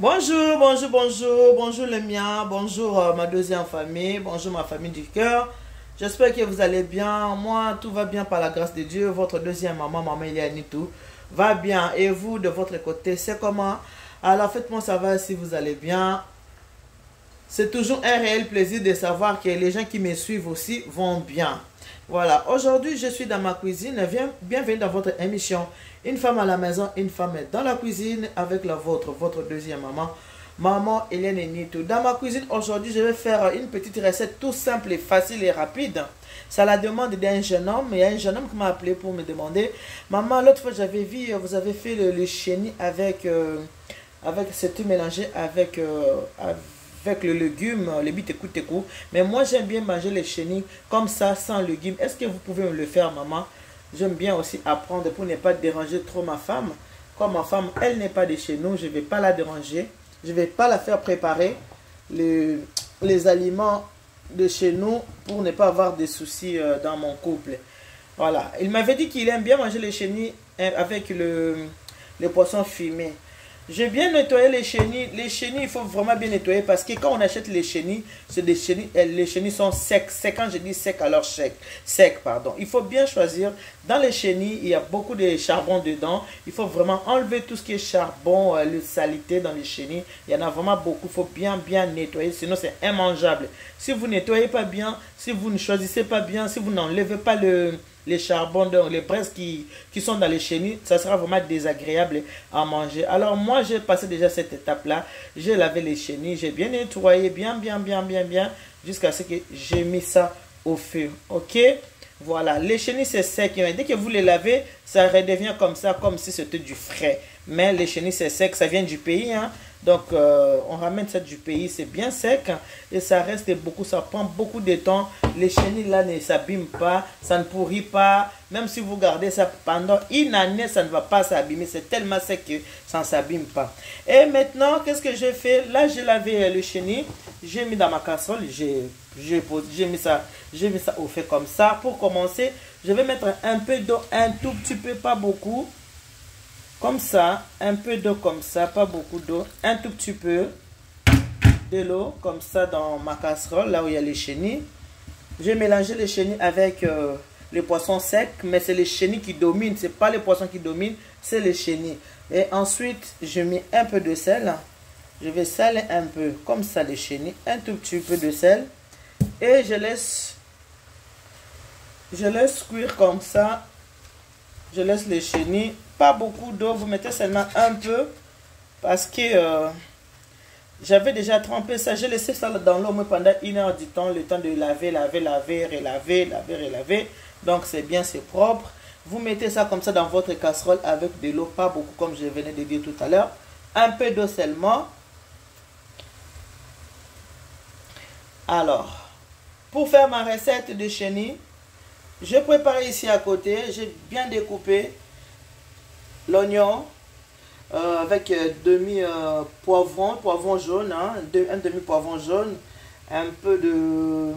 Bonjour, bonjour, bonjour, bonjour le mien, bonjour ma deuxième famille, bonjour ma famille du cœur. J'espère que vous allez bien. Moi, tout va bien par la grâce de Dieu. Votre deuxième maman, maman Elianitou, va bien. Et vous, de votre côté, c'est comment? Alors, faites-moi savoir si vous allez bien. C'est toujours un réel plaisir de savoir que les gens qui me suivent aussi vont bien. Voilà, aujourd'hui je suis dans ma cuisine. Bienvenue dans votre émission. Une femme à la maison, une femme dans la cuisine avec la vôtre, votre deuxième maman, maman Elianitou. Dans ma cuisine aujourd'hui, je vais faire une petite recette tout simple et facile et rapide. C'est à la demande d'un jeune homme. Il y a un jeune homme qui m'a appelé pour me demander: maman, l'autre fois j'avais vu, vous avez fait le chenille avec c'était mélangé avec le légume, les bitécou. Mais moi, j'aime bien manger les chenilles comme ça, sans légumes. Est-ce que vous pouvez me le faire, maman? J'aime bien aussi apprendre pour ne pas déranger trop ma femme. Comme ma femme, elle n'est pas de chez nous, je ne vais pas la déranger. Je ne vais pas la faire préparer les aliments de chez nous pour ne pas avoir de soucis dans mon couple. Voilà. Il m'avait dit qu'il aime bien manger les chenilles avec le poisson fumé. J'ai bien nettoyé les chenilles. Les chenilles, il faut vraiment bien nettoyer parce que quand on achète les chenilles, c'est des chenilles, les chenilles sont secs. Quand je dis sec, alors sec, pardon. Il faut bien choisir. Dans les chenilles, il y a beaucoup de charbon dedans. Il faut vraiment enlever tout ce qui est charbon, le salité dans les chenilles. Il y en a vraiment beaucoup. Il faut bien nettoyer, sinon c'est immangeable. Si vous ne nettoyez pas bien, si vous ne choisissez pas bien, si vous n'enlevez pas les charbons, les braises qui sont dans les chenilles, ça sera vraiment désagréable à manger. Alors moi, j'ai passé déjà cette étape-là. J'ai lavé les chenilles, j'ai bien nettoyé, bien, jusqu'à ce que j'ai mis ça au feu. Ok? Voilà, les chenilles c'est sec. Dès que vous les lavez, ça redevient comme ça, comme si c'était du frais. Mais les chenilles c'est sec, ça vient du pays, hein. Donc, on ramène ça du pays, c'est bien sec et ça reste beaucoup, ça prend beaucoup de temps. Les chenilles là ne s'abîment pas, ça ne pourrit pas. Même si vous gardez ça pendant une année, ça ne va pas s'abîmer. C'est tellement sec que ça ne s'abîme pas. Et maintenant, qu'est-ce que j'ai fait? Là, j'ai lavé le chenille, j'ai mis dans ma casserole, j'ai mis ça au feu comme ça. Pour commencer, je vais mettre un peu d'eau, un tout petit peu, pas beaucoup. Comme ça, un peu d'eau comme ça, pas beaucoup d'eau, un tout petit peu de l'eau comme ça dans ma casserole, là où il y a les chenilles. J'ai mélangé les chenilles avec les poissons secs, mais c'est les chenilles qui dominent, c'est pas les poissons qui dominent, c'est les chenilles. Et ensuite, je mets un peu de sel, je vais saler un peu, comme ça les chenilles, un tout petit peu de sel. Et je laisse cuire comme ça, je laisse les chenilles. Pas beaucoup d'eau, vous mettez seulement un peu parce que j'avais déjà trempé ça. J'ai laissé ça dans l'eau pendant 1 heure du temps, le temps de laver, relaver. Donc c'est bien, c'est propre. Vous mettez ça comme ça dans votre casserole avec de l'eau, pas beaucoup comme je venais de dire tout à l'heure. Un peu d'eau seulement. Alors, pour faire ma recette de chenilles, je prépare ici à côté, j'ai bien découpé l'oignon avec poivron jaune, hein, un demi poivron jaune, un peu de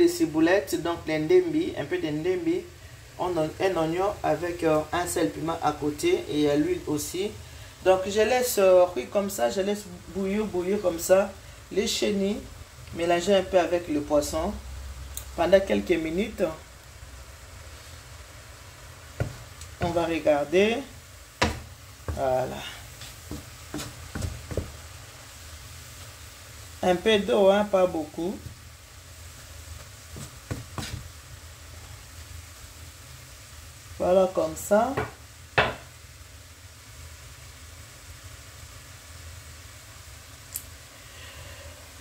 ciboulette, donc l'endembi, un peu d'endembi, un oignon avec un sel piment à côté et l'huile aussi. Donc je laisse cuire comme ça, je laisse bouillir comme ça les chenilles, mélanger un peu avec le poisson pendant quelques minutes. On va regarder. Voilà. Un peu d'eau, hein, pas beaucoup. Voilà comme ça.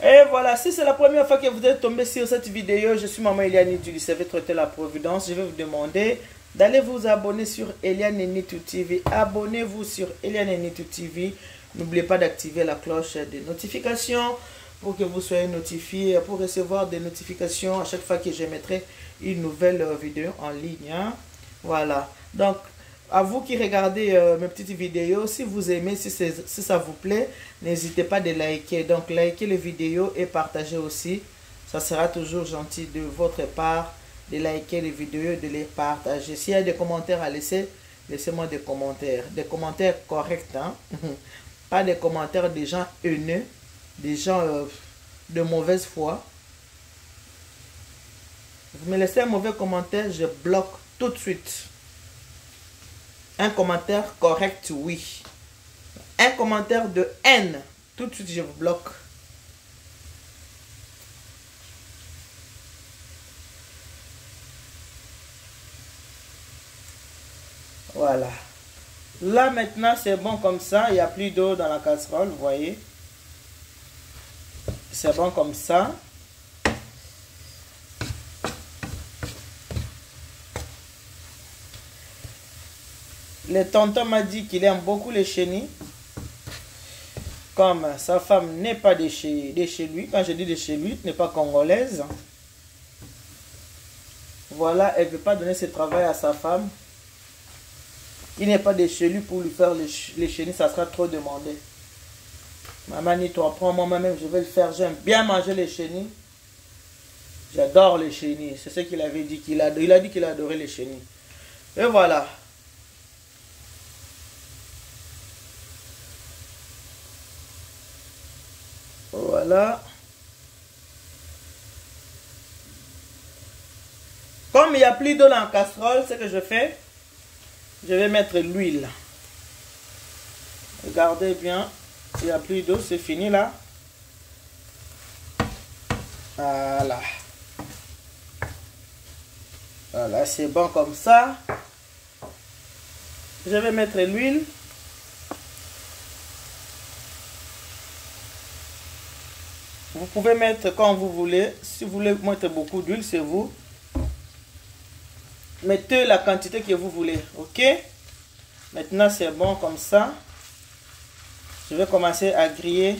Et voilà, si c'est la première fois que vous êtes tombé sur cette vidéo, je suis maman Elianitou du service Traiteur la Providence. Je vais vous demander d'aller vous abonner sur Elianitou TV. Abonnez-vous sur Elianitou TV. N'oubliez pas d'activer la cloche de notification pour que vous soyez notifié, pour recevoir des notifications à chaque fois que je mettrai une nouvelle vidéo en ligne, hein. Voilà. Donc, à vous qui regardez mes petites vidéos, si vous aimez, si ça vous plaît, n'hésitez pas de liker. Donc, likez les vidéos et partagez aussi. Ça sera toujours gentil de votre part de liker les vidéos, de les partager. S'il y a des commentaires à laisser, laissez-moi des commentaires corrects, hein? Pas des commentaires des gens haineux, des gens de mauvaise foi. Vous me laissez un mauvais commentaire, je bloque tout de suite. Un commentaire correct, oui. Un commentaire de haine, tout de suite je vous bloque. Voilà. Là maintenant c'est bon comme ça, il n'y a plus d'eau dans la casserole, vous voyez. C'est bon comme ça. Le tonton m'a dit qu'il aime beaucoup les chenilles. Comme sa femme n'est pas de chez lui, quand je dis de chez lui, n'est pas congolaise. Voilà, elle ne veut pas donner ce travail à sa femme. Il n'est pas de chez lui pour lui faire les chenilles, ça sera trop demandé. Maman dit, toi, prends moi-même, je vais le faire. J'aime bien manger les chenilles. J'adore les chenilles. C'est ce qu'il avait dit. Il a dit qu'il adorait les chenilles. Et voilà. Voilà. Comme il n'y a plus d'eau dans la casserole, ce que je fais, je vais mettre l'huile. Regardez bien, il n'y a plus d'eau, c'est fini là. Voilà. Voilà, c'est bon comme ça. Je vais mettre l'huile. Vous pouvez mettre quand vous voulez. Si vous voulez mettre beaucoup d'huile, c'est vous. Mettez la quantité que vous voulez. Ok? Maintenant, c'est bon comme ça. Je vais commencer à griller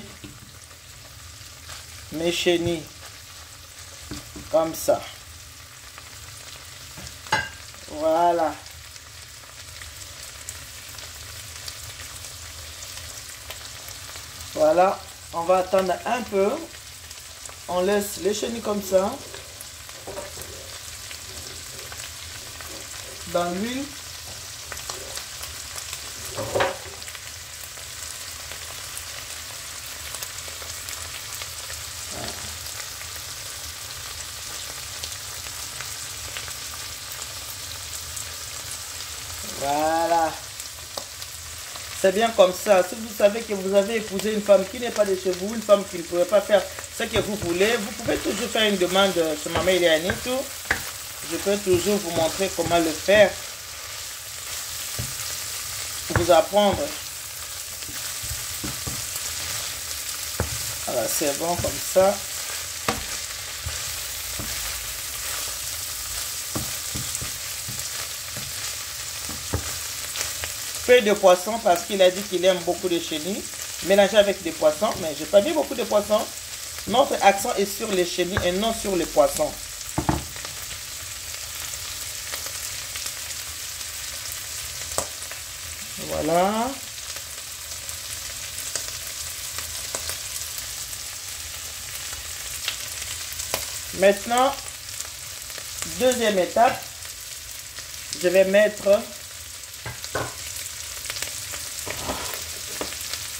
mes chenilles. Comme ça. Voilà. Voilà. On va attendre un peu. On laisse les chenilles comme ça. Dans l'huile. Voilà. C'est bien comme ça. Si vous savez que vous avez épousé une femme qui n'est pas de chez vous, une femme qui ne pourrait pas faire ce que vous voulez, vous pouvez toujours faire une demande sur Maman Eliane tout. Je peux toujours vous montrer comment le faire. Vous apprendre. Voilà, c'est bon comme ça. Peu de poisson parce qu'il a dit qu'il aime beaucoup de chenilles. Mélanger avec des poissons, mais je n'ai pas mis beaucoup de poissons. Notre accent est sur les chenilles et non sur les poissons. Voilà. Maintenant, deuxième étape, je vais mettre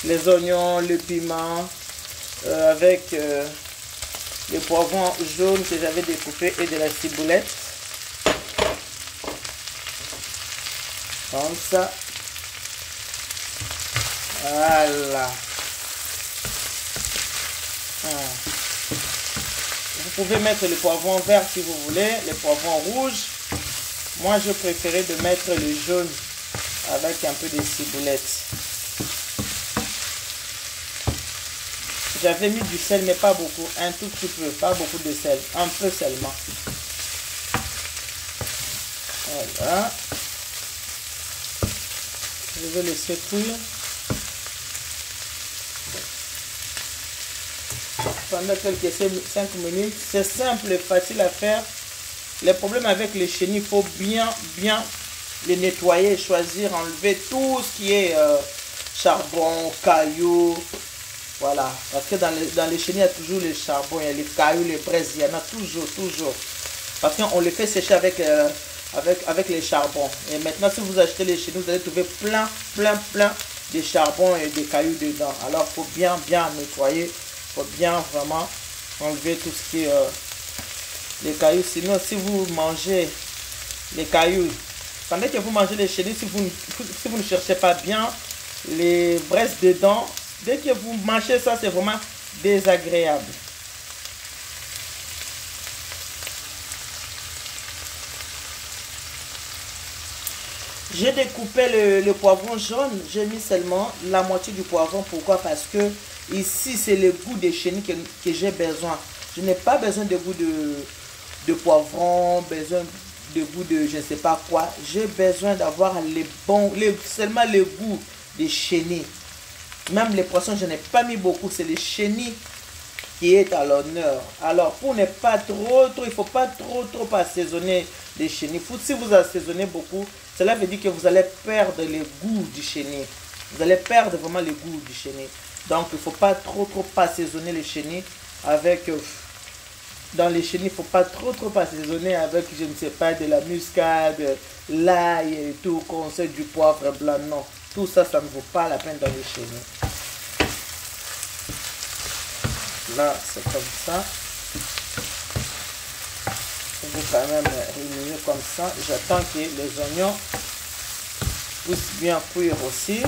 les oignons, le piment, avec les poivrons jaunes que j'avais découpés et de la ciboulette. Comme ça. Voilà. Vous pouvez mettre le poivron vert si vous voulez, les poivrons rouges. Moi, je préférais de mettre le jaune avec un peu de ciboulette. J'avais mis du sel, mais pas beaucoup. Un tout petit peu, pas beaucoup de sel. Un peu seulement. Voilà. Je vais laisser cuire. Pendant quelques 5 minutes. C'est simple et facile à faire. Les problèmes avec les chenilles, il faut bien les nettoyer, choisir, enlever tout ce qui est charbon, cailloux. Voilà, parce que dans les chenilles, il y a toujours les charbons, il y a les cailloux, les braises, il y en a toujours. Parce qu'on les fait sécher avec les charbons. Et maintenant, si vous achetez les chenilles, vous allez trouver plein des charbons et des cailloux dedans. Alors, il faut bien nettoyer. Il faut bien vraiment enlever tout ce qui est les cailloux. Sinon, si vous mangez les cailloux, pendant que vous mangez les chenilles, si vous ne cherchez pas bien les braises dedans, dès que vous mangez ça, c'est vraiment désagréable. J'ai découpé le poivron jaune. J'ai mis seulement la moitié du poivron. Pourquoi? Parce que ici, c'est le goût des chenilles que j'ai besoin. Je n'ai pas besoin de goût de poivron, besoin de goût de je ne sais pas quoi. J'ai besoin d'avoir seulement le goût des chenilles. Même les poissons, je n'ai pas mis beaucoup. C'est les chenilles qui est à l'honneur. Alors, pour ne pas trop, il ne faut pas trop assaisonner les chenilles. Si vous assaisonnez beaucoup, cela veut dire que vous allez perdre le goût du chenille. Vous allez perdre vraiment le goût du chenille. Donc, il ne faut pas trop assaisonner les chenilles avec... dans les chenilles, il ne faut pas trop assaisonner avec, je ne sais pas, de la muscade, l'ail et tout, qu'on sait du poivre blanc. Non, tout ça, ça ne vaut pas la peine dans les chenilles. Là, c'est comme ça. Je vais quand même réunir comme ça. J'attends que les oignons puissent bien cuire aussi.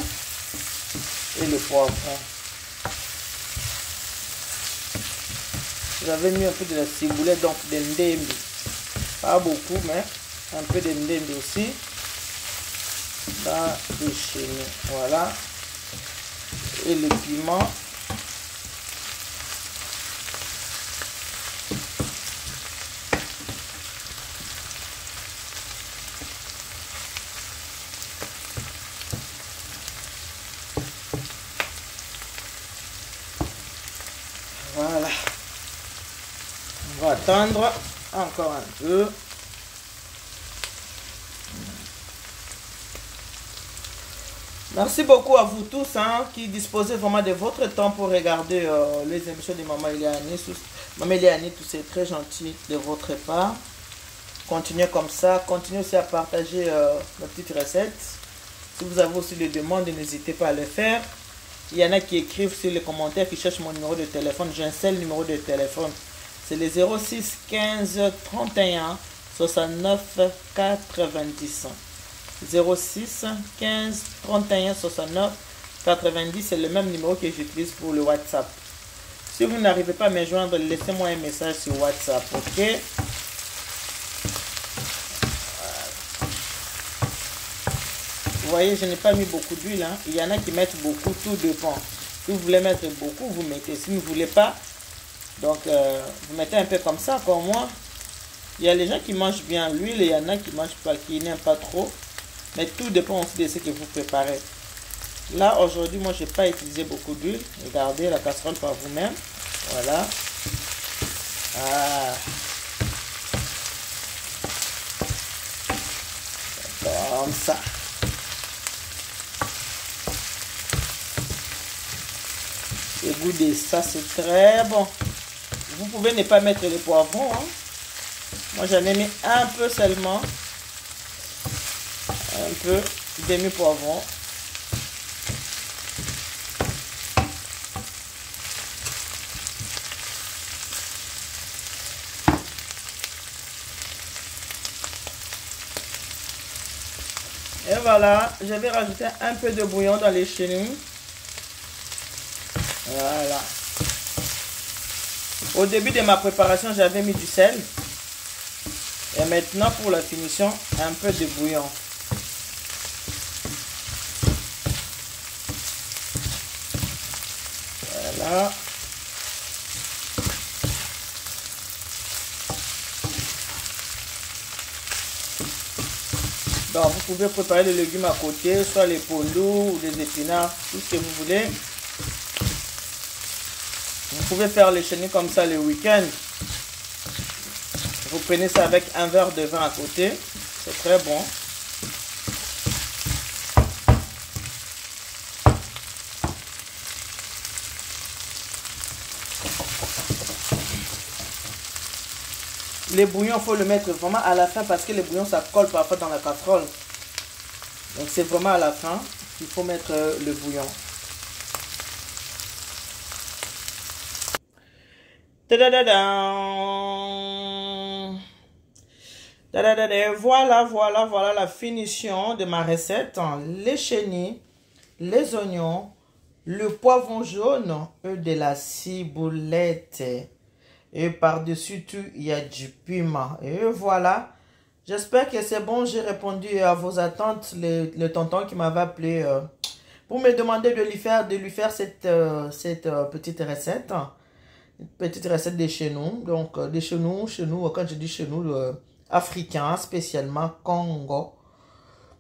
Et le poivron. J'avais mis un peu de la ciboulette, donc de ndembi. Pas beaucoup, mais un peu de ndembi aussi. Dans les chenilles. Voilà. Et le piment. Voilà. On va attendre encore un peu. Merci beaucoup à vous tous qui disposez vraiment de votre temps pour regarder les émissions de Maman Eliane. Maman Eliane, tout c'est très gentil de votre part. Continuez comme ça. Continuez aussi à partager nos petites recettes. Si vous avez aussi des demandes, n'hésitez pas à le faire. Il y en a qui écrivent sur les commentaires, qui cherchent mon numéro de téléphone. J'ai un seul numéro de téléphone. C'est le 06 15 31 69 90. 06 15 31 69 90. C'est le même numéro que j'utilise pour le WhatsApp. Si vous n'arrivez pas à me joindre, laissez-moi un message sur WhatsApp. Ok? Vous voyez, je n'ai pas mis beaucoup d'huile. Il y en a qui mettent beaucoup, tout dépend. Si vous voulez mettre beaucoup, vous mettez. Si vous ne voulez pas, donc vous mettez un peu comme ça, comme moi. Il y a les gens qui mangent bien l'huile et il y en a qui ne mangent pas, qui n'aiment pas trop. Mais tout dépend aussi de ce que vous préparez. Là, aujourd'hui, moi, je n'ai pas utilisé beaucoup d'huile. Regardez la casserole par vous-même. Voilà. Ah. Comme ça. Le goût de ça, c'est très bon. Vous pouvez ne pas mettre les poivrons. Moi, j'en ai mis un peu seulement. Un peu demi-poivron. Et voilà, je vais rajouter un peu de bouillon dans les chenilles. Voilà. Au début de ma préparation, j'avais mis du sel. Et maintenant, pour la finition, un peu de bouillon. Voilà. Donc, vous pouvez préparer les légumes à côté, soit les pondous ou les épinards, tout ce que vous voulez. Vous pouvez faire les chenilles comme ça le week-end. Vous prenez ça avec un verre de vin à côté. C'est très bon. Les bouillons, il faut le mettre vraiment à la fin parce que les bouillons, ça colle parfois dans la casserole. Donc c'est vraiment à la fin. il faut mettre le bouillon. Voilà la finition de ma recette. Les chenilles, les oignons, le poivron jaune et de la ciboulette. Et par-dessus tout, il y a du piment. Et voilà. J'espère que c'est bon. J'ai répondu à vos attentes. Le tonton qui m'avait appelé pour me demander de lui faire cette petite recette. Une petite recette de chez nous. Donc, de chez nous, quand je dis chez nous, africain, spécialement Congo.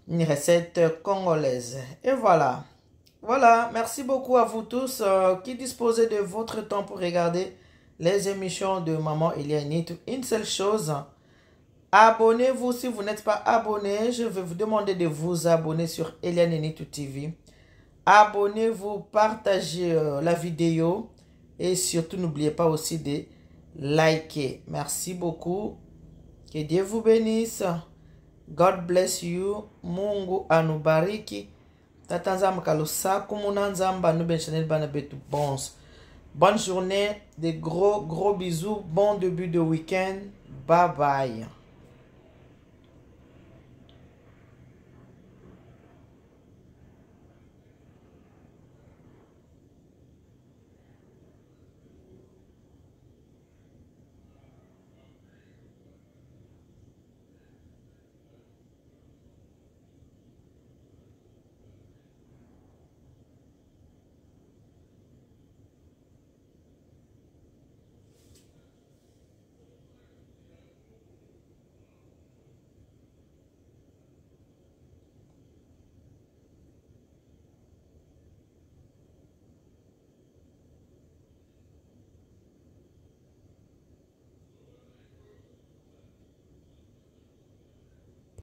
Une recette congolaise. Et voilà. Voilà. Merci beaucoup à vous tous qui disposez de votre temps pour regarder les émissions de Maman Elianitou. Une seule chose. Abonnez-vous si vous n'êtes pas abonné. Je vais vous demander de vous abonner sur Elianitou TV. Abonnez-vous, partagez la vidéo. Et surtout, n'oubliez pas aussi de liker. Merci beaucoup. Que Dieu vous bénisse. God bless you. Mungu anubariki. Tatanzam kalusa kumunanzamba nubenchanel banabetu bons. Bonne journée. Des gros bisous. Bon début de week-end. Bye bye.